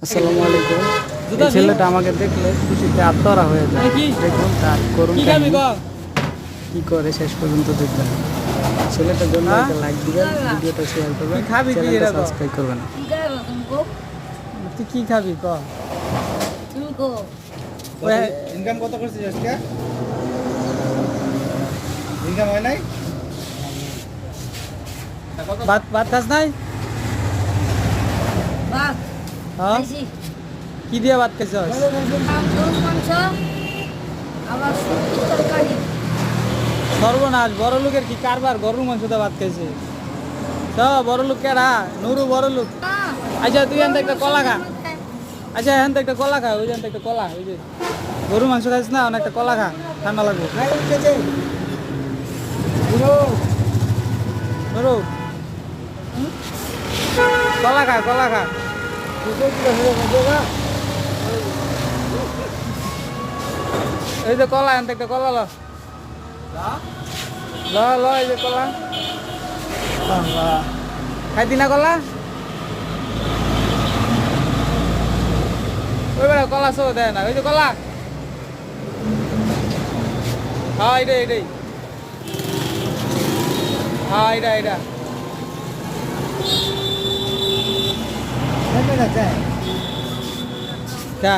আসসালামু আলাইকুম। এই ছেলেটা আমাকে দেখলে খুশিতে আত্মহারা হয়ে যায়। দেখুন তার করুণ কাহিনী কি করে শেষ পর্যন্ত দেখবেন। ছেলেটার জন্য একটা লাইক দিবেন, ভিডিওটা শেয়ার করবেন, চ্যানেলটা সাবস্ক্রাইব করবেন। তুই কি খাবি ক? ইনকাম কত করছিস আজকে? ইনকাম হয় নাই? ভাত ভাত খাস নাই? ভাত হ্যাঁ খাইছি। কি দিয়ে ভাত খাইছস? গরুর মাংস আবার সবজি তরকারি। সর্বনাশ, বড় লোকের কি কারবার, গরুর মাংস দিয়ে ভাত খাইছে। বড় লোক কেডা? নুরু বড় লোক। আচ্ছা তুই এখান থেকে একটা কলা খা। আচ্ছা এখান থেকে একটা কলা খা, ওই এখান থেকে একটা কলা, ওই যে গরুর মাংস খাইছিস না, অনেকটা কলা খা, ঠান্ডা লাগবে। নুরু কলা খা, কলা খা। এই যে কলা, এখান থেকে একটা কলা ল ল ল, এই যে কলা খাইতি না কলা? ওই বেড়া কলা সব দেয় না, ওই যে কলা। হ্যাঁ এটাই এটাই, হ্যাঁ এটা এটা। কা